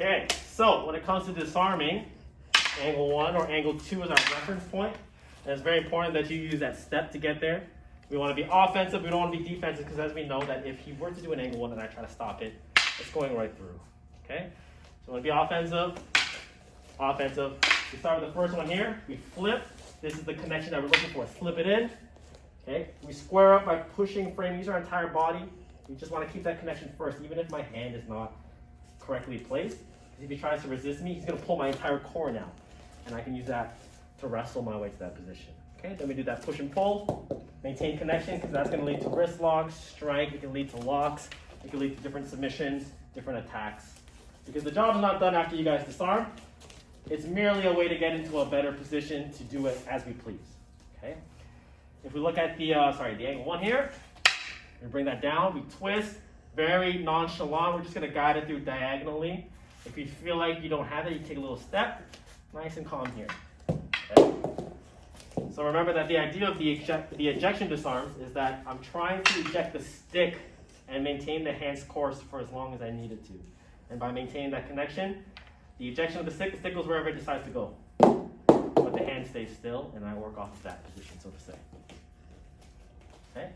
Okay, so when it comes to disarming, angle 1 or angle 2 is our reference point. And it's very important that you use that step to get there. We want to be offensive, we don't want to be defensive, because as we know that if he were to do an angle 1 and I try to stop it, it's going right through. Okay? So we want to be offensive, offensive. We start with the first one here. We flip. This is the connection that we're looking for. Slip it in. Okay? We square up by pushing frame. Use our entire body. We just want to keep that connection first, even if my hand is not correctly placed. Because if he tries to resist me, he's going to pull my entire core now. And I can use that to wrestle my way to that position. Okay? Then we do that push and pull. Maintain connection, because that's going to lead to wrist locks, strike. It can lead to locks. It can lead to different submissions, different attacks. Because the job is not done after you guys disarm. It's merely a way to get into a better position to do it as we please. Okay? If we look at the angle 1 here, we bring that down, we twist, very nonchalant. We're just going to guide it through diagonally. If you feel like you don't have it, you take a little step, nice and calm here. Okay? So remember that the idea of the ejection disarms is that I'm trying to eject the stick and maintain the hand's course for as long as I need it to. And by maintaining that connection, the ejection of the stick goes wherever it decides to go. But the hand stays still, and I work off of that position, so to say. Okay?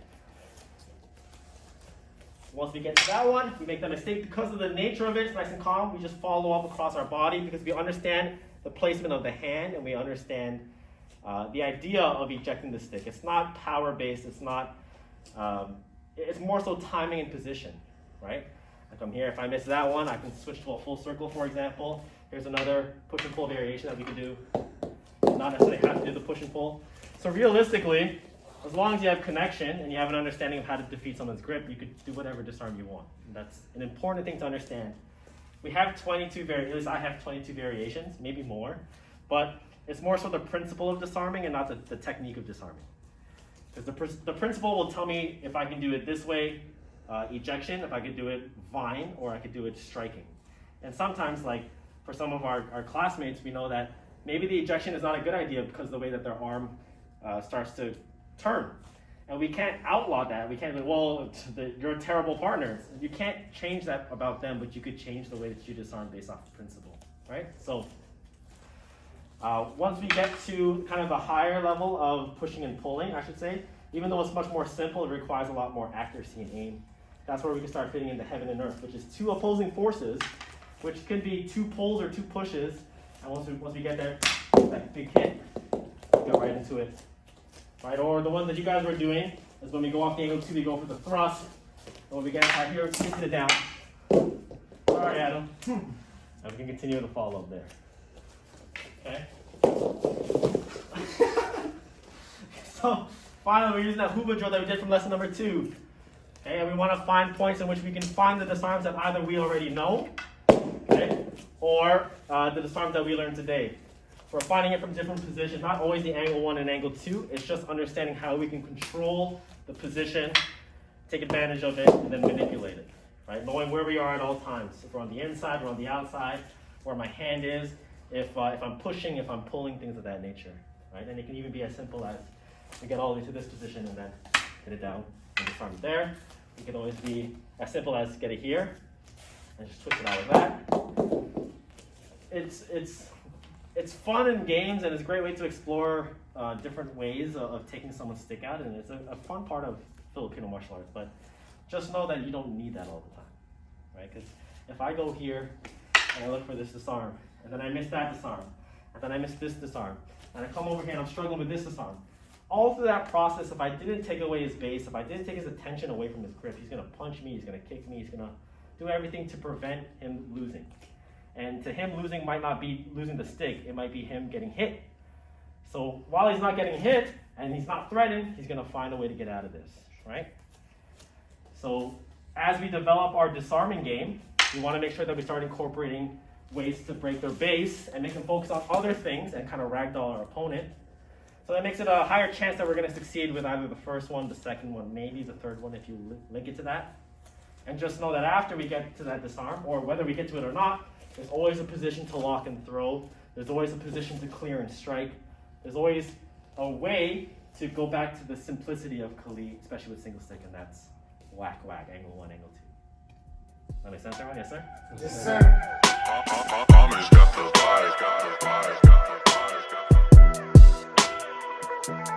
Once we get to that one, we make that mistake because of the nature of it. It's nice and calm. We just follow up across our body because we understand the placement of the hand, and we understand the idea of ejecting the stick. It's not power-based. It's not. It's more so timing and position, right? Like I'm here. If I miss that one, I can switch to a full circle, for example. Here's another push and pull variation that we could do. Not necessarily have to do the push and pull. So realistically, as long as you have connection and you have an understanding of how to defeat someone's grip, you could do whatever disarm you want. And that's an important thing to understand. We have 22 at least I have 22 variations, maybe more, but it's more so the principle of disarming and not the technique of disarming. Because the principle will tell me if I can do it this way, ejection, if I could do it vine, or I could do it striking. And sometimes, like for some of our classmates, we know that maybe the ejection is not a good idea because of the way that their arm starts to turn. And we can't outlaw that. We can't be, well, you're a terrible partner. You can't change that about them, but you could change the way that you disarm based off the principle, right? So once we get to kind of a higher level of pushing and pulling, I should say, even though it's much more simple, it requires a lot more accuracy and aim. That's where we can start fitting into heaven and earth, which is two opposing forces, which could be two pulls or two pushes. And once we get there, that big hit, we go right into it. Right? Or the one that you guys were doing is when we go off the angle 2, we go for the thrust. And when we get out here, we hit it down. Sorry, Adam. And we can continue the follow-up there. Okay? So, finally, we're using that hoover drill that we did from lesson number 2. Okay, and we want to find points in which we can find the disarms that either we already know, okay, or the disarms that we learned today. We're finding it from different positions, not always the angle 1 and angle 2. It's just understanding how we can control the position, take advantage of it, and then manipulate it. Right? Knowing where we are at all times. If we're on the inside, we're on the outside, where my hand is, if I'm pushing, if I'm pulling, things of that nature. Right? And it can even be as simple as we get all the way to this position and then hit it down and disarm it there. It can always be as simple as get it here and just twist it out of that. It's fun in games, and it's a great way to explore different ways of taking someone's stick out, and it's a fun part of Filipino martial arts. But just know that you don't need that all the time, right? Because if I go here and I look for this disarm, and then I miss that disarm, and then I miss this disarm, and I come over here and I'm struggling with this disarm, all through that process, if I didn't take away his base, if I didn't take his attention away from his grip, he's going to punch me, he's going to kick me, he's going to do everything to prevent him losing. And to him, losing might not be losing the stick, it might be him getting hit. So while he's not getting hit and he's not threatened, he's going to find a way to get out of this, right? So as we develop our disarming game, we want to make sure that we start incorporating ways to break their base and make them focus on other things and kind of ragdoll our opponent. So that makes it a higher chance that we're going to succeed with either the first one, the second one, maybe the third one if you link it to that. And just know that after we get to that disarm, or whether we get to it or not, there's always a position to lock and throw. There's always a position to clear and strike. There's always a way to go back to the simplicity of Kali, especially with single stick, and that's whack, whack, angle 1, angle 2. That make sense, everyone? Yes, sir? Yes, sir. Bye.